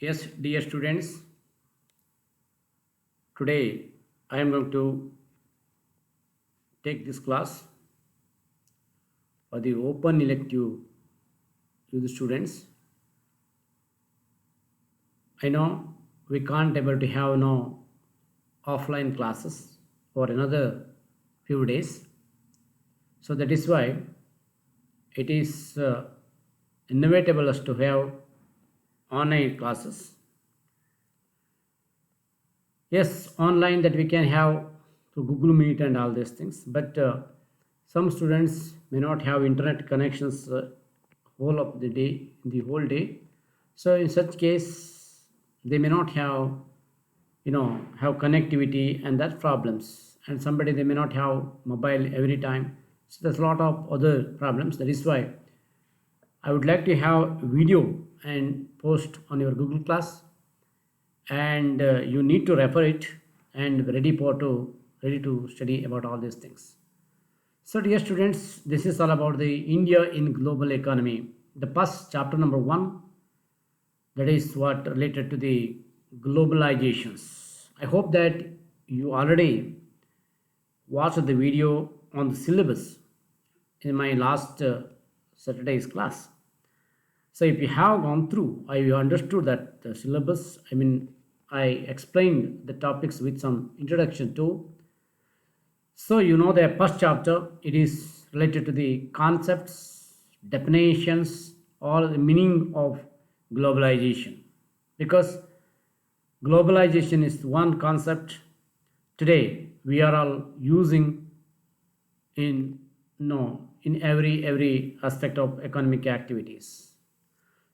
Yes, dear students, today I am going to take this class for the open elective to the students. I know we can't able to have no offline classes for another few days. So that is why it is inevitable us to have online classes. Yes, online that we can have through Google Meet and all these things, but some students may not have internet connections whole of the day, the whole day. So in such case, they may not have, have connectivity and that problems. And somebody they may not have mobile every time. So there's a lot of other problems. That is why I would like to have video and post on your Google Class, and you need to refer it and ready to study about all these things. So dear students, this is all about the India in global economy. The first chapter number 1, that is what related to the globalizations. I hope that you already watched the video on the syllabus in my last Saturday's class. So if you have gone through, I understood that the syllabus, I explained the topics with some introduction too. So you know the first chapter, it is related to the concepts, definitions, or the meaning of globalization. Because globalization is one concept today we are all using in in every aspect of economic activities.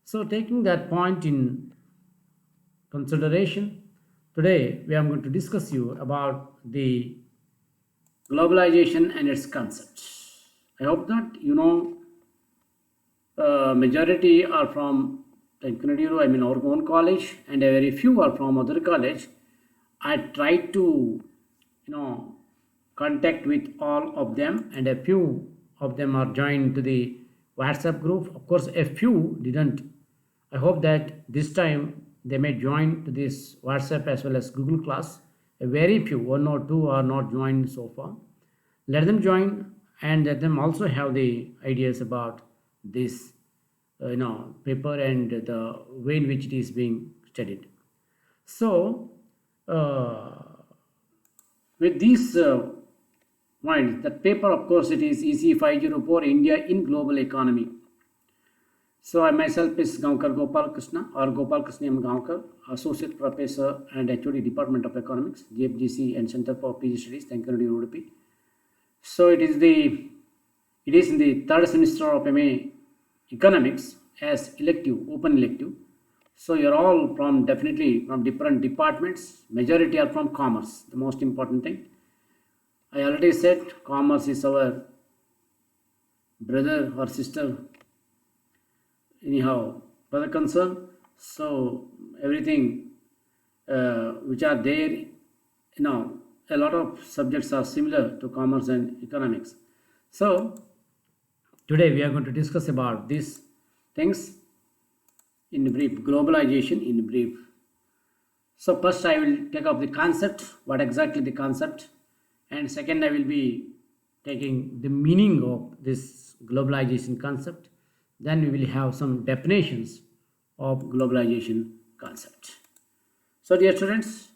So taking that point in consideration, today we are going to discuss you about the globalization and its concepts. I hope that you know majority are from Tenkanadiru, our own college, and a very few are from other college. I tried to, contact with all of them, and a few of them are joined to the WhatsApp group. Of course, a few didn't. I hope that this time they may join to this WhatsApp as well as Google Class. A very few, one or two, are not joined so far. Let them join and let them also have the ideas about this, paper and the way in which it is being studied. So, with these points, that paper, of course, it is EC 504 India in Global Economy. So I myself is Gaonkar Gopal Krishna, or Gopal Krishna M. Gaonkar, Associate Professor and HOD Department of Economics, JFGC and Center for PG Studies, Tenkanadi, Udupi. So it is in the third semester of MA Economics as elective, open elective. So you're all definitely from different departments. Majority are from commerce, the most important thing. I already said commerce is our brother or sister, anyhow, brother concern. So everything which are there, a lot of subjects are similar to commerce and economics. So today we are going to discuss about these things in brief, globalization in brief. So first I will take up the concept, what exactly the concept, and second I will be taking the meaning of this globalization concept. Then we will have some definitions of globalization concept. So dear students,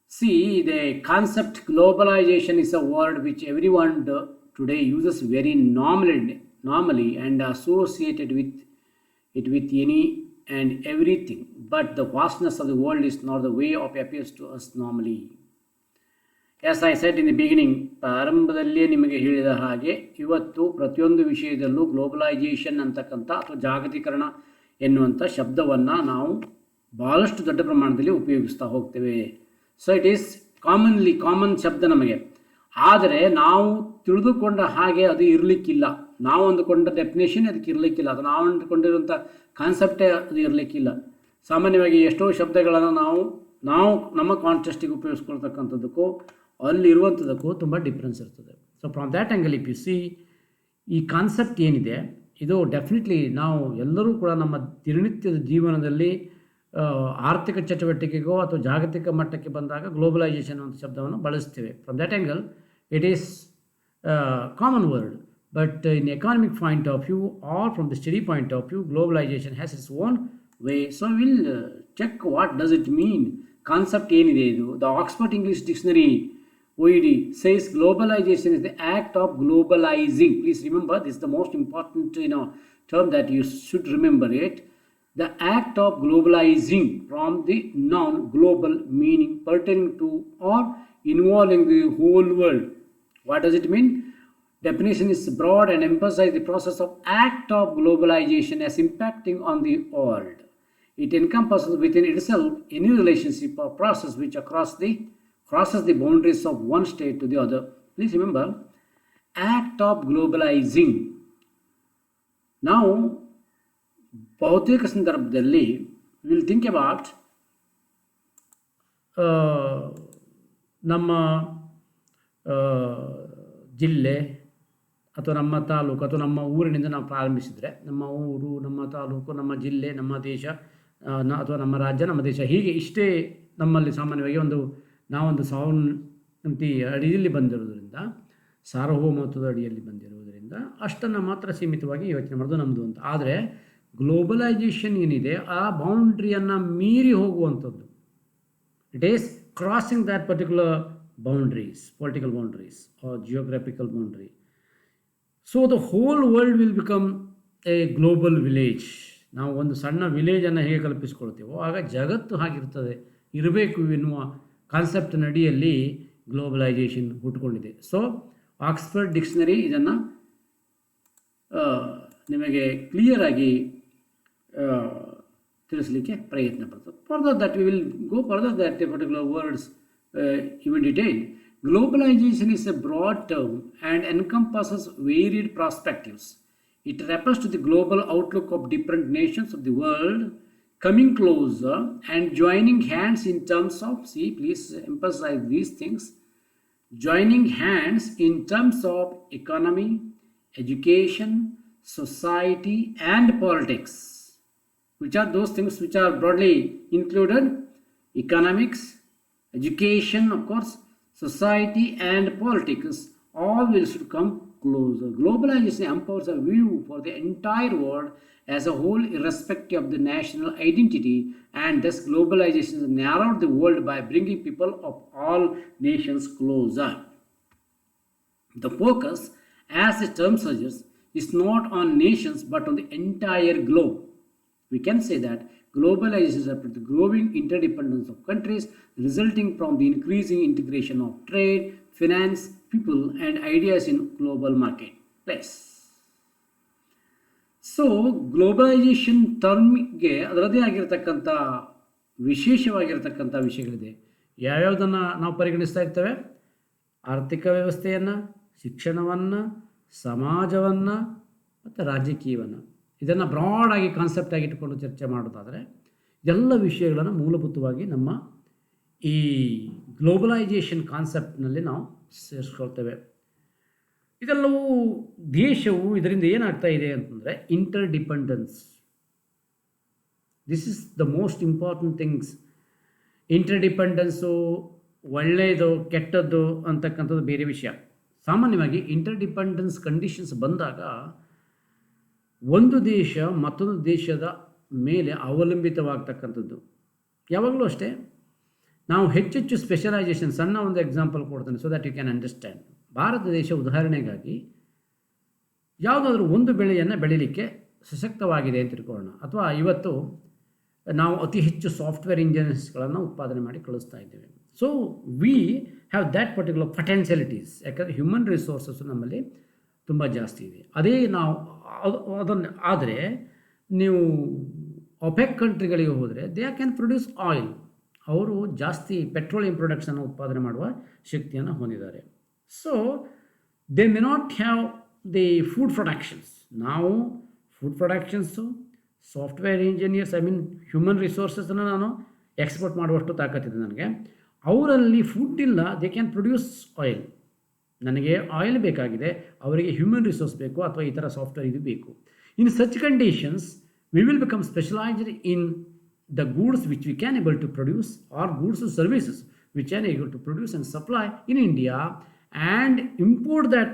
see, the concept globalization is a word which everyone today uses very normally and associated with it with any and everything. But the vastness of the world is not the way it appears to us normally. As I said in the beginning, ಪ್ರಾರಂಭದಲ್ಲೇ ನಿಮಗೆ ಹೇಳಿದ ಹಾಗೆ ಇವತ್ತು ಪ್ರತಿಯೊಂದು ವಿಷಯದಲ್ಲೂ globalisation ಅಂತಕ್ಕಂಥ ಅಥವಾ ಜಾಗತೀಕರಣ ಎನ್ನುವಂಥ ಶಬ್ದವನ್ನು ನಾವು ಬಹಳಷ್ಟು ದೊಡ್ಡ ಪ್ರಮಾಣದಲ್ಲಿ ಉಪಯೋಗಿಸ್ತಾ ಹೋಗ್ತೇವೆ. ಸೊ ಇಟ್ ಈಸ್ ಕಾಮನ್ ಶಬ್ದ ನಮಗೆ. ಆದರೆ ನಾವು ತಿಳಿದುಕೊಂಡ ಹಾಗೆ ಅದು ಇರಲಿಕ್ಕಿಲ್ಲ. ನಾವು ಅಂದುಕೊಂಡ ಡೆಫಿನೇಷನ್ ಅದಕ್ಕೆ ಇರಲಿಕ್ಕಿಲ್ಲ. ಅದು ನಾವು ಅಂದುಕೊಂಡಿರುವಂಥ ಕಾನ್ಸೆಪ್ಟೇ ಅದು ಇರಲಿಕ್ಕಿಲ್ಲ. ಸಾಮಾನ್ಯವಾಗಿ ಎಷ್ಟೋ ಶಬ್ದಗಳನ್ನು ನಾವು ನಮ್ಮ ಕಾಂಟೆಸ್ಟಿಗೆ ಉಪಯೋಗಿಸ್ಕೊಳ್ತಕ್ಕಂಥದ್ದಕ್ಕೂ ಅಲ್ಲಿರುವಂಥದ್ದಕ್ಕೂ ತುಂಬ ಡಿಫ್ರೆನ್ಸ್ ಇರ್ತದೆ. So from that angle if U C, ಈ ಕಾನ್ಸೆಪ್ಟ್ ಏನಿದೆ ಇದು ಡೆಫಿನೆಟ್ಲಿ ನಾವು ಎಲ್ಲರೂ ಕೂಡ ನಮ್ಮ ದಿನನಿತ್ಯದ ಜೀವನದಲ್ಲಿ ಆರ್ಥಿಕ ಚಟುವಟಿಕೆಗೋ ಅಥವಾ ಜಾಗತಿಕ ಮಟ್ಟಕ್ಕೆ ಬಂದಾಗ ಗ್ಲೋಬಲೈಸೇಷನ್ ಅಂತ ಶಬ್ದವನ್ನು ಬಳಸ್ತೇವೆ. From that angle it is common word, but in economic point of view or from the study point of view globalization has its own way. So will check what does it mean, concept ಏನಿದೆ ಇದು. The Oxford English dictionary OED says globalization is the act of globalizing. Please remember, this is the most important term that you should remember it. The act of globalizing, from the noun global, meaning pertaining to or involving the whole world. What does it mean? Definition is broad and emphasizes the process of act of globalization as impacting on the world. It encompasses within itself any relationship or process which crosses the boundaries of one state to the other. Please remember, act of globalizing. Now, ಬಹುತೇಕ ಸಂದರ್ಭದಲ್ಲಿ will think about ನಮ್ಮ ಜಿಲ್ಲೆ ಅಥವಾ ನಮ್ಮ ತಾಲೂಕು ಅಥವಾ ನಮ್ಮ ಊರಿನಿಂದ ನಾವು ಪ್ರಾರಂಭಿಸಿದರೆ, ನಮ್ಮ ಊರು, ನಮ್ಮ ತಾಲೂಕು, ನಮ್ಮ ಜಿಲ್ಲೆ, ನಮ್ಮ ದೇಶ ಅಥವಾ ನಮ್ಮ ರಾಜ್ಯ, ನಮ್ಮ ದೇಶ, ಹೀಗೆ ಇಷ್ಟೇ ನಮ್ಮಲ್ಲಿ ಸಾಮಾನ್ಯವಾಗಿ ನಾವೊಂದು ಸಾವನ್ನಂತಿ ಅಡಿಯಲ್ಲಿ ಬಂದಿರೋದ್ರಿಂದ, ಸಾರ್ವಭೌಮತ್ವದ ಅಡಿಯಲ್ಲಿ ಬಂದಿರುವುದರಿಂದ ಅಷ್ಟನ್ನು ಮಾತ್ರ ಸೀಮಿತವಾಗಿ ಯೋಚನೆ ಮಾಡೋದು ನಮ್ಮದು ಅಂತ. ಆದರೆ ಗ್ಲೋಬಲೈಸೇಷನ್ ಏನಿದೆ ಆ ಬೌಂಡ್ರಿಯನ್ನು ಮೀರಿ ಹೋಗುವಂಥದ್ದು. It is crossing that particular boundaries, political boundaries or geographical boundary. So the whole world will become a global village. ನಾವು ಒಂದು ಸಣ್ಣ ವಿಲೇಜನ್ನು ಹೇಗೆ ಕಲ್ಪಿಸ್ಕೊಳ್ತೀವೋ ಆಗ ಜಗತ್ತು ಹಾಗಿರ್ತದೆ ಇರಬೇಕು ಎನ್ನುವ ಕಾನ್ಸೆಪ್ಟ್ ಅಡಿಯಲ್ಲಿ ಗ್ಲೋಬಲೈಸೇಷನ್ ಹುಟ್ಟುಕೊಂಡಿದೆ. ಸೊ ಆಕ್ಸ್ಫರ್ಡ್ ಡಿಕ್ಷನರಿ ಇದನ್ನು ನಿಮಗೆ ಕ್ಲಿಯರ್ ಆಗಿ ತಿಳಿಸಲಿಕ್ಕೆ ಪ್ರಯತ್ನ ಪಡ್ತದೆ. Further that we will go further that particular words even detail. Globalization is a broad term and encompasses varied perspectives. It refers to the global outlook of different nations of the world coming closer and joining hands in terms of, see, please emphasize these things, joining hands in terms of economy, education, society and politics. Which are those things which are broadly included? Economics, education, of course, society and politics, all will should come closer. Globalization empowers a view for the entire world as a whole, irrespective of the national identity, and thus globalization has narrowed the world by bringing people of all nations closer. The focus, as the term suggests, is not on nations but on the entire globe. We can say that globalization is about the growing interdependence of countries resulting from the increasing integration of trade, finance, people and ideas in global marketplace. So globalisation ಟರ್ಮ್ಗೆ ಅದರದೇ ಆಗಿರತಕ್ಕಂಥ ವಿಶೇಷವಾಗಿರತಕ್ಕಂಥ ವಿಷಯಗಳಿದೆ. ಯಾವ್ಯಾವುದನ್ನು ನಾವು ಪರಿಗಣಿಸ್ತಾ ಇರ್ತೇವೆ? ಆರ್ಥಿಕ ವ್ಯವಸ್ಥೆಯನ್ನು, ಶಿಕ್ಷಣವನ್ನು, ಸಮಾಜವನ್ನು ಮತ್ತು ರಾಜಕೀಯವನ್ನು. ಇದನ್ನು ಬ್ರಾಡಾಗಿ ಕಾನ್ಸೆಪ್ಟ್ ಆಗಿ ಇಟ್ಟುಕೊಂಡು ಚರ್ಚೆ ಮಾಡೋದಾದರೆ ಎಲ್ಲ ವಿಷಯಗಳನ್ನು ಮೂಲಭೂತವಾಗಿ ನಮ್ಮ ಈ ಗ್ಲೋಬಲೈಸೇಷನ್ ಕಾನ್ಸೆಪ್ಟ್ನಲ್ಲಿ ನಾವು ಸೇರಿಸ್ಕೊಳ್ತೇವೆ. ಇದೆಲ್ಲವೂ ದೇಶವು ಇದರಿಂದ ಏನಾಗ್ತಾ ಇದೆ ಅಂತಂದರೆ inter dependence. This is the most important things. Inter dependence ಒಳ್ಳೆಯದು ಕೆಟ್ಟದ್ದು ಅಂತಕ್ಕಂಥದ್ದು ಬೇರೆ ವಿಷಯ. ಸಾಮಾನ್ಯವಾಗಿ ಇಂಟರ್ ಡಿಪೆಂಡೆನ್ಸ್ ಕಂಡೀಷನ್ಸ್ ಬಂದಾಗ ಒಂದು ದೇಶ ಮತ್ತೊಂದು ದೇಶದ ಮೇಲೆ ಅವಲಂಬಿತವಾಗ್ತಕ್ಕಂಥದ್ದು. ಯಾವಾಗಲೂ ಅಷ್ಟೇ, ನಾವು ಹೆಚ್ಚೆಚ್ಚು ಸ್ಪೆಷಲೈಸೇಷನ್, ಸಣ್ಣ ಒಂದು ಎಕ್ಸಾಂಪಲ್ ಕೊಡ್ತೇನೆ so that you can understand. Bharat ದೇಶ ಉದಾಹರಣೆಗಾಗಿ ಯಾವುದಾದ್ರೂ ಒಂದು ಬೆಳೆಯನ್ನು ಬೆಳೀಲಿಕ್ಕೆ ಸಶಕ್ತವಾಗಿದೆ ಅಂತ ತಿಳ್ಕೊಳ್ಳೋಣ, ಅಥವಾ ಇವತ್ತು ನಾವು ಅತಿ ಹೆಚ್ಚು ಸಾಫ್ಟ್ವೇರ್ ಇಂಜಿನಿಯರ್ಸ್ಗಳನ್ನು ಉತ್ಪಾದನೆ ಮಾಡಿ ಕಳಿಸ್ತಾ ಇದ್ದೇವೆ. So we have that particular potentialities. ಯಾಕಂದರೆ ಹ್ಯೂಮನ್ ರಿಸೋರ್ಸಸ್ ನಮ್ಮಲ್ಲಿ ತುಂಬ ಜಾಸ್ತಿ ಇದೆ. ಅದೇ ನಾವು ಅದನ್ನು ಆದರೆ ನೀವು ಒಪೆಕ್ ಕಂಟ್ರಿಗಳಿಗೆ ಹೋದರೆ ದೇ ಕ್ಯಾನ್ ಪ್ರೊಡ್ಯೂಸ್ ಆಯಿಲ್. ಅವರು ಜಾಸ್ತಿ ಪೆಟ್ರೋಲಿಯಂ ಪ್ರಾಡಕ್ಟ್ಸನ್ನು ಉತ್ಪಾದನೆ ಮಾಡುವ ಶಕ್ತಿಯನ್ನು ಹೊಂದಿದ್ದಾರೆ. So they may not have the food productions. ನಾವು food productions, software engineers, human ರಿಸೋರ್ಸಸನ್ನು ನಾನು ಎಕ್ಸ್ಪೋರ್ಟ್ ಮಾಡುವಷ್ಟು ತಾಕತ್ತಿದೆ ನನಗೆ. ಅವರಲ್ಲಿ ಫುಡ್ ಇಲ್ಲ, ದೇ ಕ್ಯಾನ್ ಪ್ರೊಡ್ಯೂಸ್ ಆಯಿಲ್. ನನಗೆ ಆಯಿಲ್ ಬೇಕಾಗಿದೆ, ಅವರಿಗೆ ಹ್ಯೂಮನ್ ರಿಸೋರ್ಸ್ ಬೇಕು ಅಥವಾ ಈ ಥರ ಸಾಫ್ಟ್ವೇರ್ ಇದು ಬೇಕು. In such conditions we will become specialised in the goods which we can able to produce, or goods or services which can able to produce and supply in India, and import that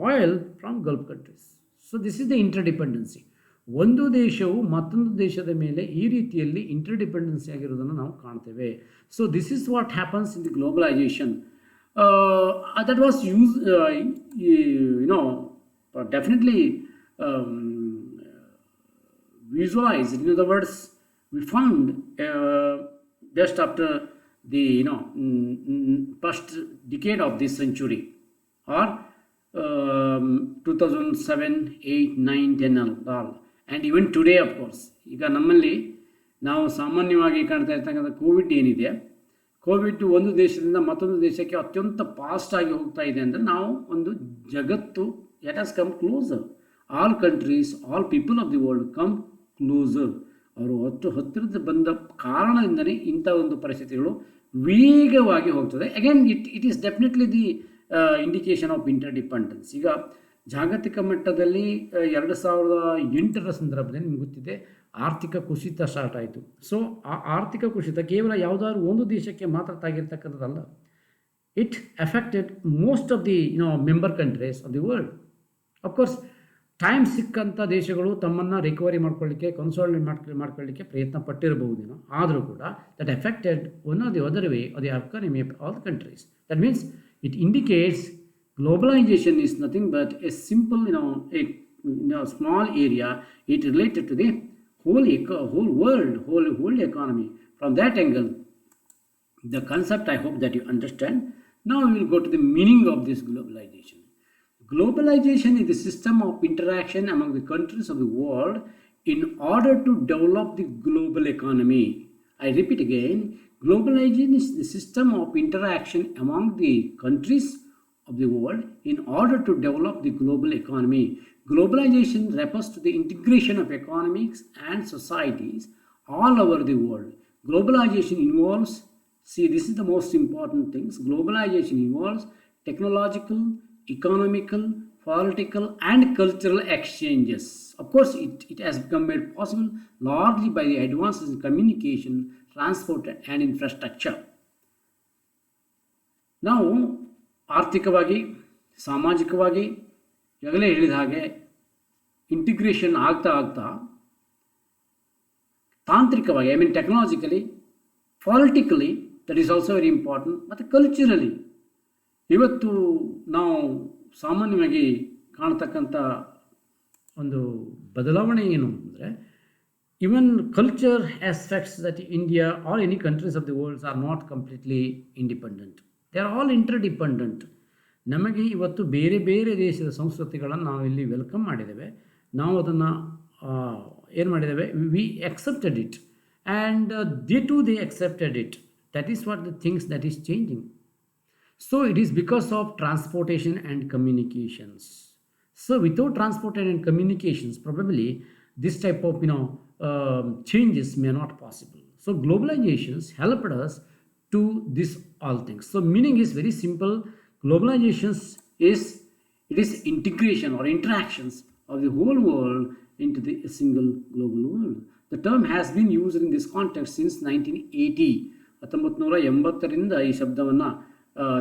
oil from Gulf countries. So this is the interdependency. ಒಂದು ದೇಶವು ಮತ್ತೊಂದು ದೇಶದ ಮೇಲೆ ಈ ರೀತಿಯಲ್ಲಿ ಇಂಟರ್ಡಿಪೆಂಡೆನ್ಸಿ ಆಗಿರೋದನ್ನು ನಾವು ಕಾಣ್ತೇವೆ. So this is what happens in the globalisation. That was used, definitely visualized. In other words, we found just after the first decade of this century, or 2007, 8, 9, 10 all, and even today of course. ಈಗ ನಮ್ಮಲ್ಲಿ ನಾವು ಸಾಮಾನ್ಯವಾಗಿ ಕಾಣ್ತಾ ಇರ್ತಕ್ಕಂಥ Covid ಏನಿದೆ, Covid ಒಂದು ದೇಶದಿಂದ ಮತ್ತೊಂದು ದೇಶಕ್ಕೆ ಅತ್ಯಂತ ಫಾಸ್ಟಾಗಿ ಹೋಗ್ತಾ ಇದೆ ಅಂದರೆ ನಾವು ಒಂದು ಜಗತ್ತು it has come closer. All countries, all people of the world come closer. ಅವರು ಹತ್ತಿರದ ಬಂದ ಕಾರಣದಿಂದಲೇ ಇಂಥ ಒಂದು ಪರಿಸ್ಥಿತಿಗಳು ವೇಗವಾಗಿ ಹೋಗ್ತದೆ. Again it is definitely the indication of interdependence. ಈಗ ಜಾಗತಿಕ ಮಟ್ಟದಲ್ಲಿ 2008ರ ಸಂದರ್ಭದಲ್ಲಿ ನಿಮ್ಗೆ ಗೊತ್ತಿದೆ ಆರ್ಥಿಕ ಕುಸಿತ ಸ್ಟಾರ್ಟ್ ಆಯಿತು. ಸೊ ಆ ಆರ್ಥಿಕ ಕುಸಿತ ಕೇವಲ ಯಾವುದಾದ್ರು ಒಂದು ದೇಶಕ್ಕೆ ಮಾತ್ರ ತಾಗಿರ್ತಕ್ಕಂಥದ್ದಲ್ಲ. It affected most of the member countries of the world. Of course time ಸಿಕ್ಕಂಥ ದೇಶಗಳು ತಮ್ಮನ್ನು ರಿಕವರಿ ಮಾಡ್ಕೊಳ್ಳಿಕ್ಕೆ, ಕನ್ಸಾಲಿಡೇಟ್ ಮಾಡ್ಕೊಳ್ಳಿಕ್ಕೆ ಪ್ರಯತ್ನ ಪಟ್ಟಿರಬಹುದೇನೋ, ಆದರೂ ಕೂಡ that affected one of the other way of the economy of all the countries. That means it indicates globalization is nothing but a simple, small area. It related to the whole world, whole economy. From that angle, the concept I hope that you understand. Now we will go to the meaning of this globalization. Globalization is the system of interaction among the countries of the world in order to develop the global economy. I repeat again. Globalization is the system of interaction among the countries of the world in order to develop the global economy. Globalization refers to the integration of economics and societies all over the world. Globalization involves, see, this is the most important things. Globalization involves technological, economical, political and cultural exchanges. Of course, it has become made possible largely by the advances in communication, transport and infrastructure. ನಾವು ಆರ್ಥಿಕವಾಗಿ, ಸಾಮಾಜಿಕವಾಗಿ ಈಗಲೇ ಹೇಳಿದ ಹಾಗೆ integration ಆಗ್ತಾ ತಾಂತ್ರಿಕವಾಗಿ, I mean technologically, politically, that is also very important, ಮತ್ತು culturally ಇವತ್ತು ನಾವು ಸಾಮಾನ್ಯವಾಗಿ ಕಾಣ್ತಕ್ಕಂಥ ಒಂದು ಬದಲಾವಣೆ ಏನು ಅಂದರೆ, even culture aspects that India or any countries of the world are not completely independent. They are all interdependent. ನಮಗೆ ಇವತ್ತು ಬೇರೆ ಬೇರೆ ದೇಶದ ಸಂಸ್ಕೃತಿಗಳನ್ನು ನಾವು ಇಲ್ಲಿ ವೆಲ್ಕಮ್ ಮಾಡಿದ್ದೇವೆ. ನಾವು ಅದನ್ನು ಏನು ಮಾಡಿದ್ದೇವೆ, V accepted it and they accepted it. That is what the things that is changing. So it is because of transportation and communications. So without transportation and communications, probably this type of changes may not possible. So globalizations helped us to this all things. So meaning is very simple. Globalizations is integration or interactions of the whole world into the single global world. The term has been used in this context since 1980. 1980ರಿಂದ ಈ ಶಬ್ದವನ್ನು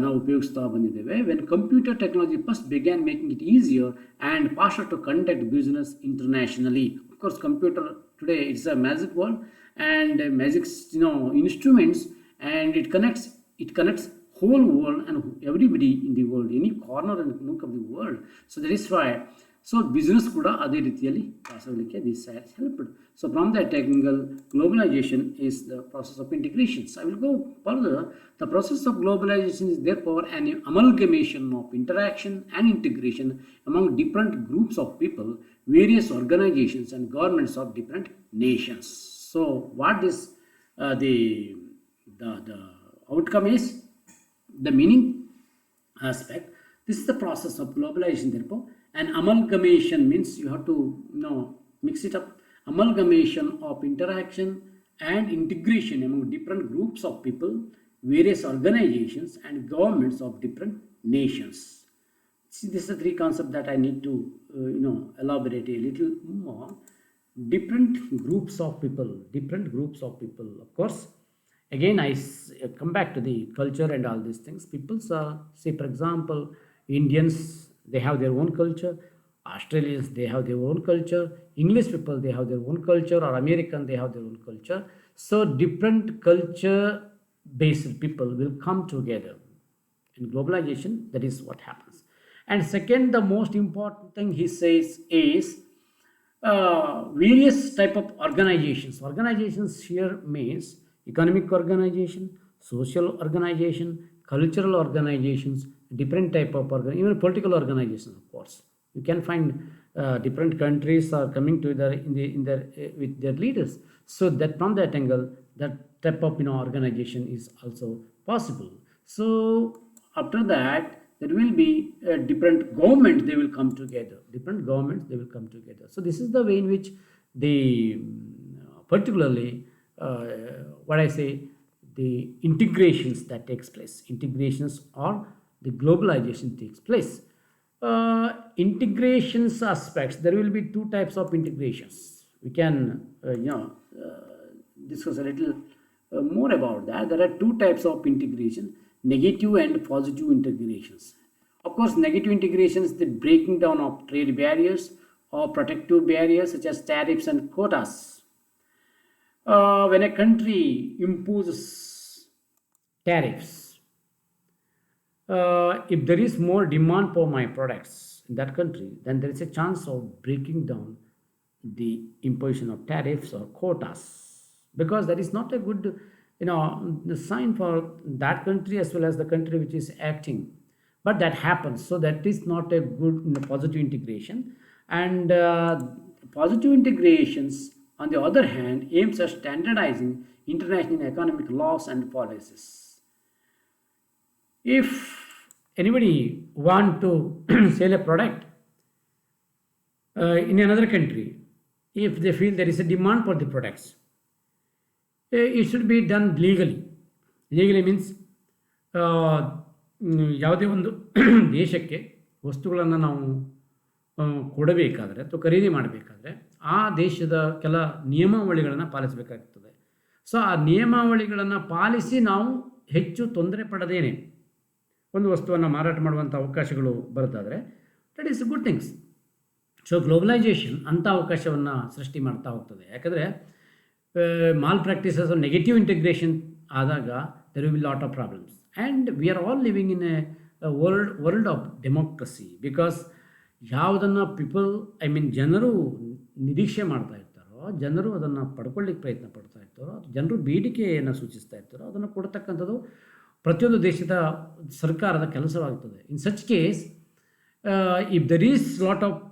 ನಾವು ಉಪಯೋಗಿಸ್ತಾ ಬಂದಿದ್ದೇವೆ. When computer technology first began making it easier and faster to conduct business internationally. Of course, computer today it's a magic world and magic instruments, and it connects whole world and everybody in the world, any corner and nook of the world. So that is why business ಕೂಡ ಅದೇ ರೀತಿಯಲ್ಲಿ ಪಾಸಾಗಲಿಕ್ಕೆ this has helped. So from that angle, globalization is the process of integrations. I will go further. The process of globalization is therefore an amalgamation of interaction and integration among different groups of people, various organizations and governments of different nations. So what is the outcome is the meaning aspect. This is the process of globalization. Therefore, an amalgamation means you have to mix it up. Amalgamation of interaction and integration among different groups of people, various organizations and governments of different nations. See, this is the three concepts that I need to elaborate a little more. different groups of people. Of course, again, come back to the culture and all these things. People say, for example, Indians, they have their own culture. Australians, they have their own culture. English people, they have their own culture, or American, they have their own culture. So different culture based people will come together. In globalization, that is what happens. And second, the most important thing he says is various type of organizations here means economic organization, social organization, cultural organizations, different type of even political organizations. Of course, you can find different countries are coming together with their leaders, so that from that angle, that type of organization is also possible. So after that, there will be different governments, they will come together, so this is the way in which the particularly what I say, the integrations that takes place, integrations or the globalization takes place. Integrations aspects, there will be two types of integrations. We can discuss a little more about that. There are two types of integration: negative and positive integrations. Of course, negative integrations, the breaking down of trade barriers or protective barriers such as tariffs and quotas. When a country imposes tariffs, if there is more demand for my products in that country, then there is a chance of breaking down the imposition of tariffs or quotas, because that is not a good sign for that country as well as the country which is acting. But that happens, so that is not a good positive integration. And positive integrations, on the other hand, aims at standardizing international economic laws and policies. If anybody want to sell a product in another country, if they feel there is a demand for the products, it should be done legally. Legally means ಯಾವುದೇ ಒಂದು ದೇಶಕ್ಕೆ ವಸ್ತುಗಳನ್ನು ನಾವು ಕೊಡಬೇಕಾದ್ರೆ ಅಥವಾ ಖರೀದಿ ಮಾಡಬೇಕಾದ್ರೆ ಆ ದೇಶದ ಕೆಲ ನಿಯಮಾವಳಿಗಳನ್ನು ಪಾಲಿಸಬೇಕಾಗ್ತದೆ. ಸೊ ಆ ನಿಯಮಾವಳಿಗಳನ್ನು ಪಾಲಿಸಿ ನಾವು ಹೆಚ್ಚು ತೊಂದರೆ ಪಡದೇನೆ ಒಂದು ವಸ್ತುವನ್ನು ಮಾರಾಟ ಮಾಡುವಂಥ ಅವಕಾಶಗಳು ಬರುತ್ತಾದರೆ that is good things. So globalisation ಅಂಥ ಅವಕಾಶವನ್ನು ಸೃಷ್ಟಿ ಮಾಡ್ತಾ ಹೋಗ್ತದೆ. ಯಾಕಂದರೆ ಮಾಲ್ ಪ್ರಾಕ್ಟೀಸಸ್ ನೆಗೆಟಿವ್ ಇಂಟಿಗ್ರೇಷನ್ ಆದಾಗ there will be lot of problems, and we are all living in a world of democracy, because ಯಾವುದನ್ನು ಪೀಪಲ್ ಜನರು ನಿರೀಕ್ಷೆ ಮಾಡ್ತಾ ಇರ್ತಾರೋ, ಜನರು ಅದನ್ನು ಪಡ್ಕೊಳ್ಳಿಕ್ಕೆ ಪ್ರಯತ್ನ ಪಡ್ತಾ ಇರ್ತಾರೋ, ಜನರು ಬೇಡಿಕೆಯನ್ನು ಸೂಚಿಸ್ತಾ ಇರ್ತಾರೋ, ಅದನ್ನು ಕೊಡ್ತಕ್ಕಂಥದ್ದು ಪ್ರತಿಯೊಂದು ದೇಶದ ಸರ್ಕಾರದ ಕೆಲಸವಾಗ್ತದೆ. In such case, if there is lot of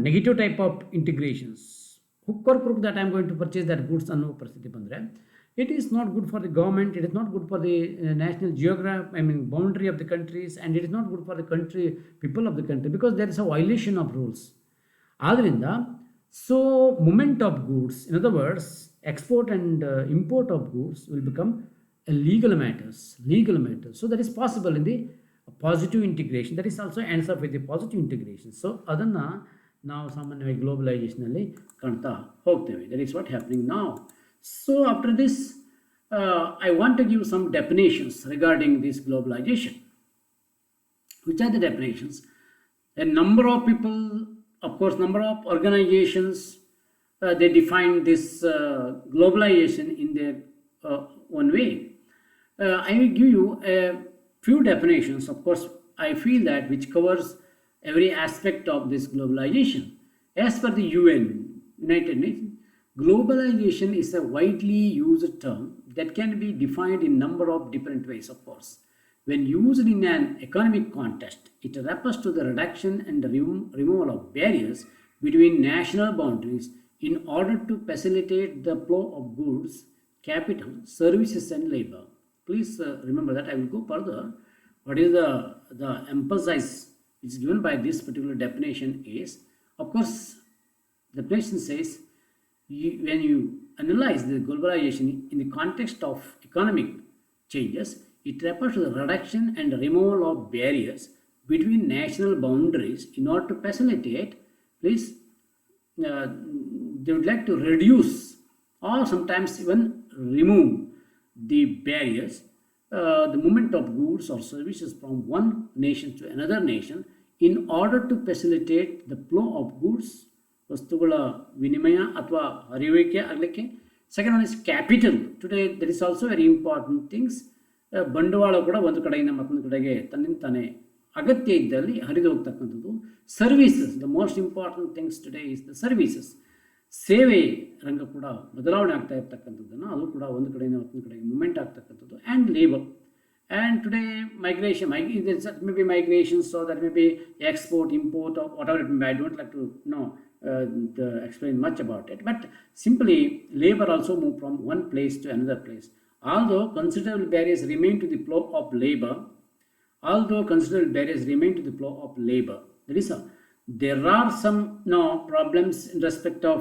negative type of integrations, hook or crook that I am going to purchase that goods ಅನ್ನೋ ಪರಿಸ್ಥಿತಿ ಬಂದರೆ, it is not good for the government, it is not good for the national boundary of the countries, and it is not good for the country, people of the country, because there is a violation of rules. Adrinda, so movement of goods, in other words, export and import of goods will become legal matters. So that is possible in the positive integration. That is also ends up with the positive integration. So adanna ನಾವು ಸಾಮಾನ್ಯವಾಗಿ ಗ್ಲೋಬಲೈಸೇಷನಲ್ಲಿ ಕಾಣ್ತಾ ಹೋಗ್ತೇವೆ. That is what happening now. So after this, I want to give some definitions regarding this globalization. Which are the definitions? A number of people, of course, number of organizations, they define this globalization in their own way. I will give you a few definitions, of course, I feel that, which covers every aspect of this globalization. As per the UN, United Nations, globalization is a widely used term that can be defined in number of different ways, of course. When used in an economic context, it refers to the reduction and the removal of barriers between national boundaries in order to facilitate the flow of goods, capital, services and labor. Please remember that. I will go further. What is the emphasis which is given by this particular definition is, of course, the definition says, when you analyze the globalization in the context of economic changes, it refers to the reduction and removal of barriers between national boundaries in order to facilitate, please, they would like to reduce or sometimes even remove the barriers, the movement of goods or services from one nation to another nation in order to facilitate the flow of goods, ವಸ್ತುಗಳ ವಿನಿಮಯ ಅಥವಾ ಹರಿಯುವಿಕೆ ಆಗಲಿಕ್ಕೆ. Second one is capital. Today that is also very important things. ಬಂಡವಾಳ ಕೂಡ ಒಂದು ಕಡೆಯಿಂದ ಮತ್ತೊಂದು ಕಡೆಗೆ ತನ್ನಿಂದ ತಾನೇ ಅಗತ್ಯ ಇದ್ದಲ್ಲಿ ಹರಿದು ಹೋಗ್ತಕ್ಕಂಥದ್ದು. Services, the most important things today is the services. ಸೇವೆ ರಂಗ ಕೂಡ ಬದಲಾವಣೆ ಆಗ್ತಾ ಇರ್ತಕ್ಕಂಥದ್ದನ್ನು, ಅದು ಕೂಡ ಒಂದು ಕಡೆಯಿಂದ ಮತ್ತೊಂದು ಕಡೆಗೆ ಮೂವ್ಮೆಂಟ್ ಆಗ್ತಕ್ಕಂಥದ್ದು. And labour. And today migration, that may be migration, so that may be export, import, or whatever it may be. I don't like to explain much about it, but simply labor also move from one place to another place. Although considerable barriers remain to the flow of labor, there is there are some problems in respect of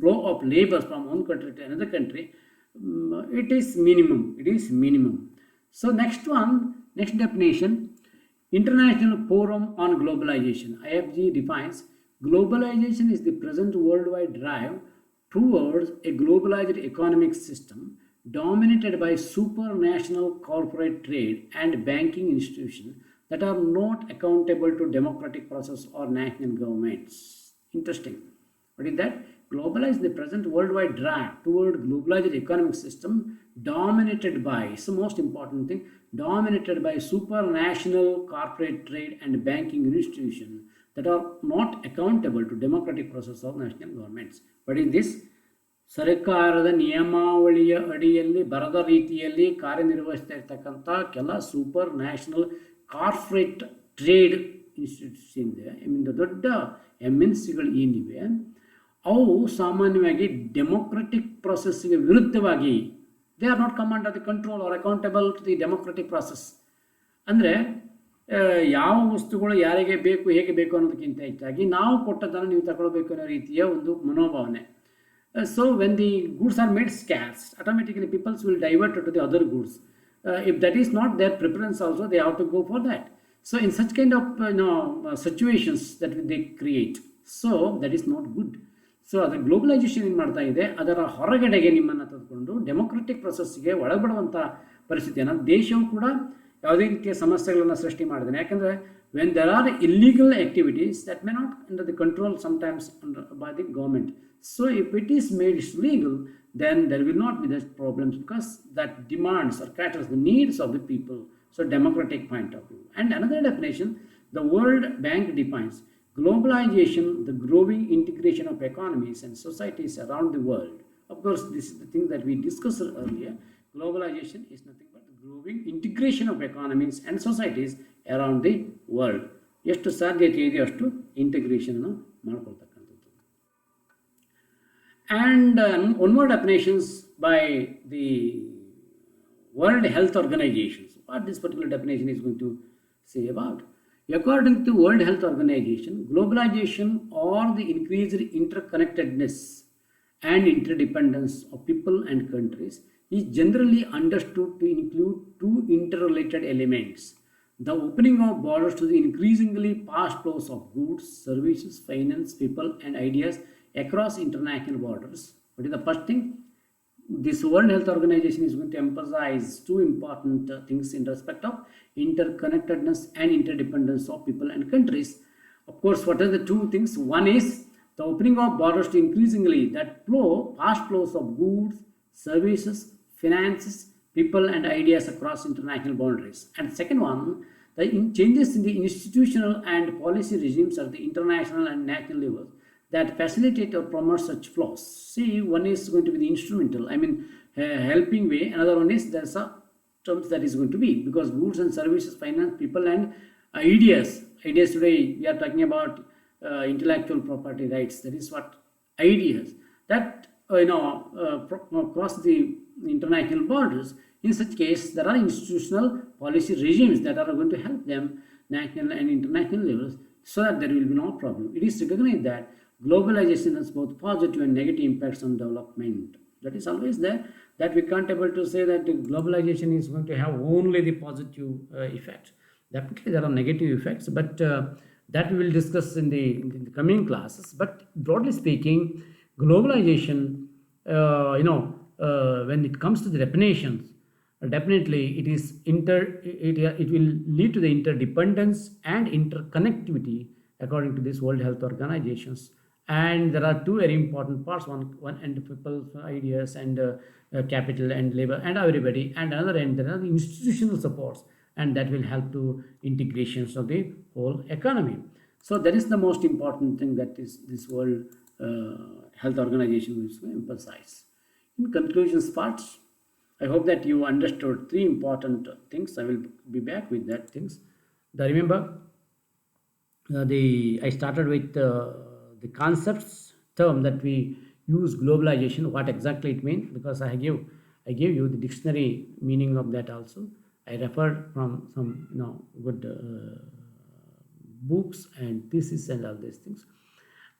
flow of labor from one country to another country. It is minimum. So next definition, International Forum on Globalization, IFG, defines globalization is the present worldwide drive towards a globalized economic system dominated by supranational corporate trade and banking institutions that are not accountable to democratic process or national governments. Interesting. What is that? Globalize the present worldwide drive toward globalized economic system dominated by, it's the most important thing, dominated by supranational corporate trade and banking institutions that are not accountable to democratic process of national governments. What is this? ಸರ್ಕಾರದ ನಿಯಮಾವಳಿಯ ಅಡಿಯಲ್ಲಿ ಬರದ ರೀತಿಯಲ್ಲಿ ಕಾರ್ಯನಿರ್ವಹಿಸ್ತಾ ಇರ್ತಕ್ಕಂಥ ಕೆಲ super national corporate trade institutes ಇದೆ. ದೊಡ್ಡ MNCಗಳು ಏನಿವೆ ಅವು ಸಾಮಾನ್ಯವಾಗಿ ಡೆಮೊಕ್ರೆಟಿಕ್ ಪ್ರೊಸೆಸ್ಗೆ ವಿರುದ್ಧವಾಗಿ, they are not command of the control or accountable to the democratic process. ಅಂದರೆ ಯಾವ ವಸ್ತುಗಳು ಯಾರಿಗೆ ಬೇಕು, ಹೇಗೆ ಬೇಕು ಅನ್ನೋದಕ್ಕಿಂತ ಹೆಚ್ಚಾಗಿ ನಾವು ಕೊಟ್ಟದ್ದನ್ನು ನೀವು ತಗೊಳ್ಬೇಕು ಅನ್ನೋ ರೀತಿಯ ಒಂದು ಮನೋಭಾವನೆ. So when the goods are made scarce, automatically people will divert to the other goods. If that is not their preference also, they have to go for that. So in such kind of situations that they create, so that is not good. So ಅದರ globalisation ಏನು ಮಾಡ್ತಾ ಇದೆ, ಅದರ ಹೊರಗಡೆಗೆ ನಿಮ್ಮನ್ನು ತೆಗೆದುಕೊಂಡು democratic ಪ್ರೊಸೆಸ್ಗೆ ಒಳಪಡುವಂಥ ಪರಿಸ್ಥಿತಿಯನ್ನು ದೇಶವು ಕೂಡ ಯಾವುದೇ ರೀತಿಯ ಸಮಸ್ಯೆಗಳನ್ನು ಸೃಷ್ಟಿ ಮಾಡಿದೆ. ಯಾಕಂದರೆ when there are illegal activities that may not under the control sometimes by the government. So if it is made legal, then there will not be that problems because that demands or caters the needs of the people. So democratic point of view. And another definition, the World Bank defines globalization, the growing integration of economies and societies around the world. Of course, this is the thing that we discussed earlier. Globalization is nothing but the growing integration of economies and societies around the world. ಎಷ್ಟು ಸಾಧ್ಯತೆ ಇದೆ ಅಷ್ಟು integration ಮಾಡ್ಕೊಳ್ತಕ್ಕಂಥದ್ದು. And one more definitions by the World Health Organization. What this particular definition is going to say about? According to World Health Organization, globalization or the increased interconnectedness and interdependence of people and countries is generally understood to include two interrelated elements: the opening of borders to the increasingly fast flows of goods, services, finance, people and ideas across international borders. What is the first thing? This World Health Organization is going to emphasize two important things in respect of interconnectedness and interdependence of people and countries. Of course, what are the two things? One is the opening of borders to increasingly that flow, fast flows of goods, services, finances, people and ideas across international boundaries. And second one, the changes in the institutional and policy regimes at the international and national levels that facilitate or promote such flows. See, one is going to be the instrumental, helping way. Another one is there's a terms that is going to be, because goods and services, finance, people and ideas. Ideas today, we are talking about intellectual property rights. That is what ideas that cross the international borders. In such case, there are institutional policy regimes that are going to help them national and international levels, so that there will be no problem. It is recognized that globalization has both positive and negative impacts on development. That is always there, that we can't able to say that globalization is going to have only the positive effects. Definitely there are negative effects, but that we will discuss in the coming classes. But broadly speaking, globalization, when it comes to the definitions, definitely it will lead to the interdependence and interconnectivity according to this World Health Organizations. And there are two very important parts: one end people's ideas and capital and labor and everybody, and another end there are the institutional supports, and that will help to integrations of the whole economy. So that is the most important thing that is this World Health Organization will emphasize. In conclusions parts, I hope that you understood three important things. I will be back with that things. Remember, the I started with the concepts term that we use globalization, what exactly it means, because I gave you the dictionary meaning of that also. I referred from some good books and thesis and all these things.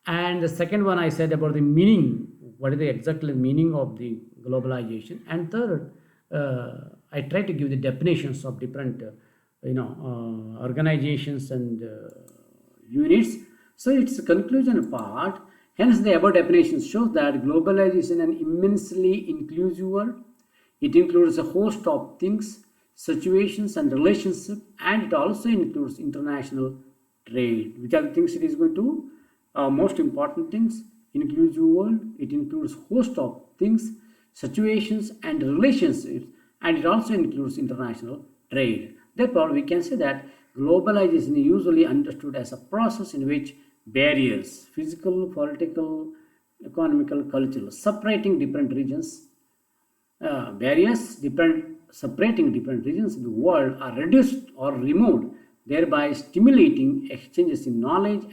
And the second one I said about the meaning, what is the exactly meaning of the globalization. And third, I try to give the definitions of different organizations and units. So it's a conclusion part. Hence, the above definition shows that globalization is an immensely inclusive world. It includes a host of things, situations, and relationships, and it also includes international trade. Which are the things it is going to? Most important things: inclusive world. It includes host of things, situations, and relationships, and it also includes international trade. Therefore, we can say that globalization is usually understood as a process in which barriers, physical, political, economical, cultural, separating different regions of the world are reduced or removed, thereby stimulating exchanges in knowledge,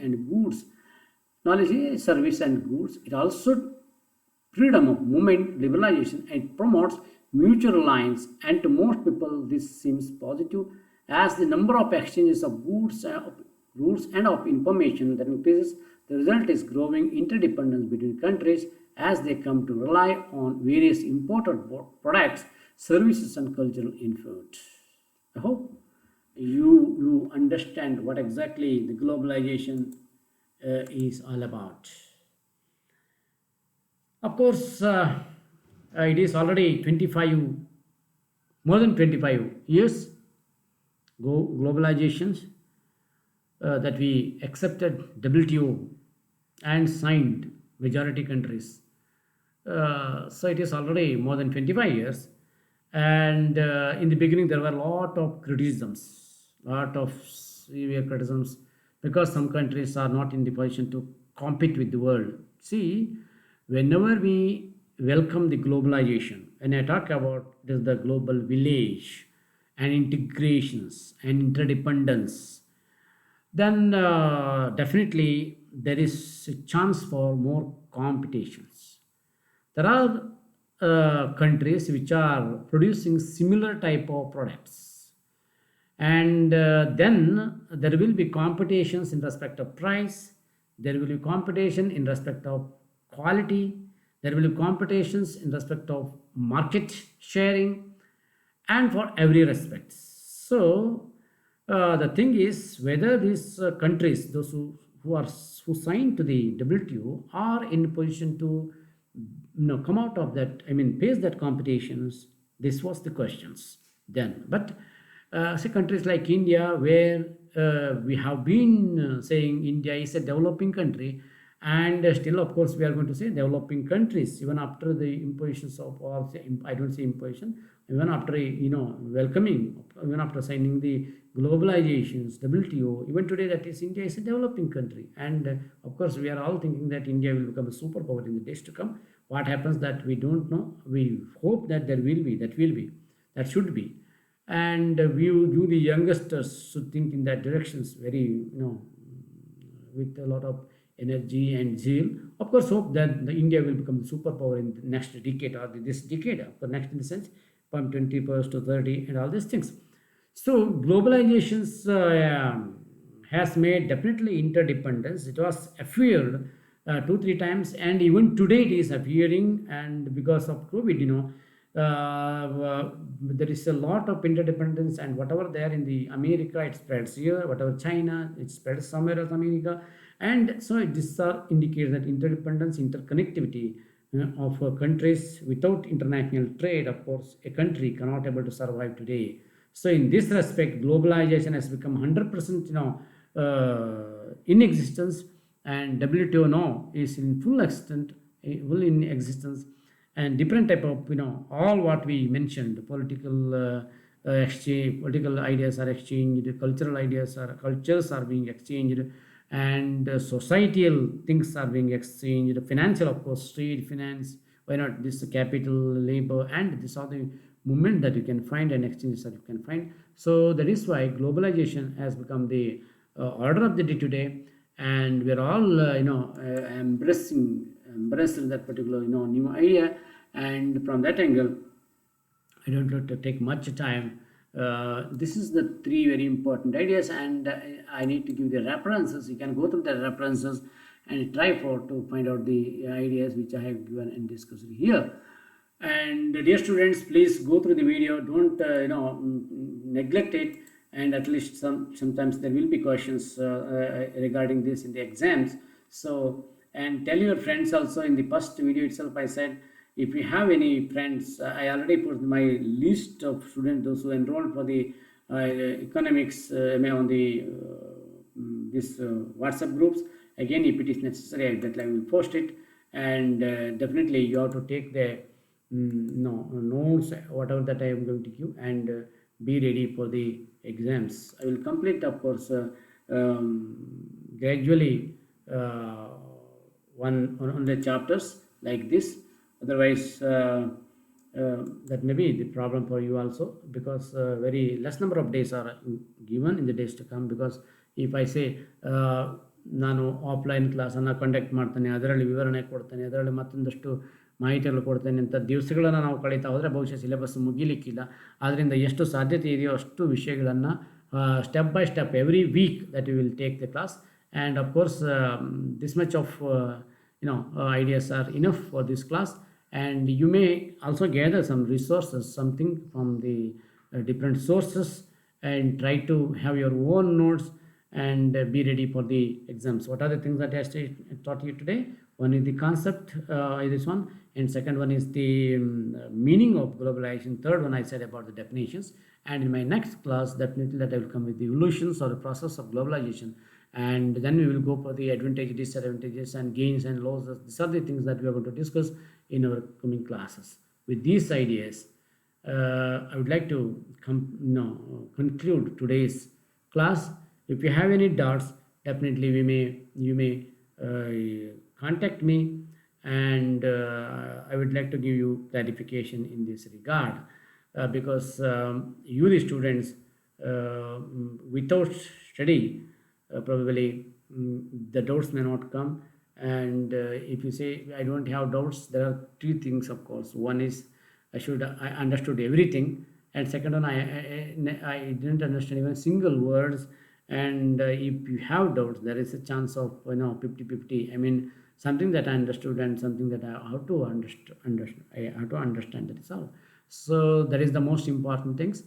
service, and goods. It also freedom of movement, liberalization, and promotes mutual alliance. And to most people, this seems positive, as the number of exchanges of goods and of information that increases. The result is growing interdependence between countries as they come to rely on various imported products, services, and cultural input. I hope you understand what exactly the globalization is all about. Of course, it is already 25, more than 25 years globalizations that we accepted WTO and signed majority countries. So it is already more than 25 years. And in the beginning, there were a lot of severe criticisms, because some countries are not in the position to compete with the world. See, whenever we welcome the globalization, when I talk about this, the global village and integrations and interdependence, then definitely there is a chance for more competitions. There are countries which are producing similar type of products, and then there will be competitions in respect of price, there will be competition in respect of quality, there will be competitions in respect of market sharing, and for every respect. So the thing is whether these countries, those who signed to the WTO, are in position to come out of that, I mean face that competitions. This was the questions then. But say countries like India, where we have been saying India is a developing country, and still of course we are going to say developing countries even after the impositions of, or say, I don't say imposition, even after welcoming, even after signing the globalizations WTO, even today, that is India is a developing country. And of course we are all thinking that India will become a superpower in the days to come. What happens, that we don't know. We hope that there will be, that should be. And you the youngsters should think in that directions very, with a lot of energy and zeal. Of course, hope that the India will become the superpower in the next decade, or this decade, the next in the sense from 21st to 30 and all these things. So globalizations has made definitely interdependence. It was fueled two, three times, and even today it is appearing. And because of COVID, there is a lot of interdependence, and whatever there in the America, it spreads here. Whatever China, it spreads somewhere else America, And so this indicates that interdependence, interconnectivity of countries. Without international trade, of course, a country cannot able to survive today. So in this respect, globalization has become 100%, in existence, and WTO now is in full extent, full in existence, and different type of, all what we mentioned, political exchange, political ideas are exchanged, cultures are being exchanged, and societal things are being exchanged, financial, of course, trade, finance, why not, this capital, labor, and this are the movement that you can find and exchanges that you can find. So that is why globalization has become the order of the day today, and we're all embracing that particular new idea. And from that angle, I don't want to take much time. This is the three very important ideas, and I need to give the references. You can go through the references and try to find out the ideas which I have given and discussed here. And dear students, please go through the video. Don't neglect it. And at least sometimes there will be questions regarding this in the exams. So, and tell your friends also. In the first video itself, I said, if you have any friends, I already put my list of students, those who enrolled for the economics on the this WhatsApp groups. Again, if it is necessary, that I will post it. And definitely you have to take the notes, whatever that I am going to give, and be ready for the exams. I will complete, of course, gradually on the chapters like this. Otherwise, that may be the problem for you also, because very less number of days are given in the days to come. Because if I say ನಾನು offline ಕ್ಲಾಸನ್ನು conduct ಮಾಡ್ತೇನೆ, ಅದರಲ್ಲಿ ವಿವರಣೆ ಕೊಡ್ತೇನೆ, ಅದರಲ್ಲಿ ಮತ್ತೊಂದಷ್ಟು ಮಾಹಿತಿಗಳು ಕೊಡ್ತೇನೆ ಅಂತ ದಿವಸಗಳನ್ನು ನಾವು ಕಳೀತಾ ಹೋದರೆ ಬಹುಶಃ ಸಿಲೆಬಸ್ ಮುಗಿಲಿಕ್ಕಿಲ್ಲ. ಆದ್ದರಿಂದ ಎಷ್ಟು ಸಾಧ್ಯತೆ ಇದೆಯೋ ಅಷ್ಟು ವಿಷಯಗಳನ್ನು step by step every week that you will take the class. And of course this much of ideas are enough for this class. And you may also gather some resources, something from the different sources, and try to have your own notes and be ready for the exams. What are the things that I taught you today? One is the concept, this one, and second one is the meaning of globalization. Third one I said about the definitions. And in my next class, definitely that I will come with the evolutions or the process of globalization. And then we will go for the advantages, disadvantages, and gains and losses. These are the things that we are going to discuss in our coming classes. With these ideas, I would like to conclude today's class. If you have any doubts, definitely you may contact me, and I would like to give you clarification in this regard, because you, the students, without study, probably the doubts may not come. And if you say I don't have doubts, there are three things, of course. One is I understood everything, and second one, I didn't understand even single words. And if you have doubts, there is a chance of 50-50. I mean, something that I understood and something that I have to understand. That is all. So that is the most important things.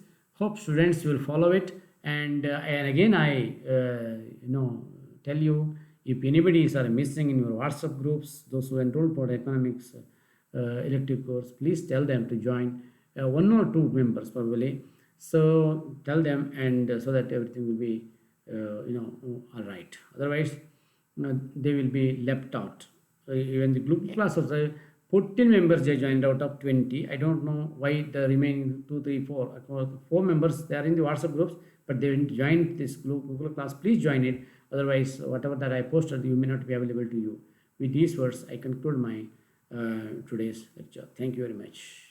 Hope students will follow it. And again, I tell you, if anybody is missing in your WhatsApp groups, those who enrolled for economics elective course, please tell them to join, one or two members probably. So tell them, and so that everything will be all right. Otherwise, they will be left out. Even the group class of 14 members they joined out of 20. I don't know why the remaining 2, 3, 4 members, they are in the WhatsApp groups, but they didn't join this Google class. Please join it. Otherwise, whatever that I posted, you may not be available to you. With these words, I conclude my today's lecture. Thank you very much.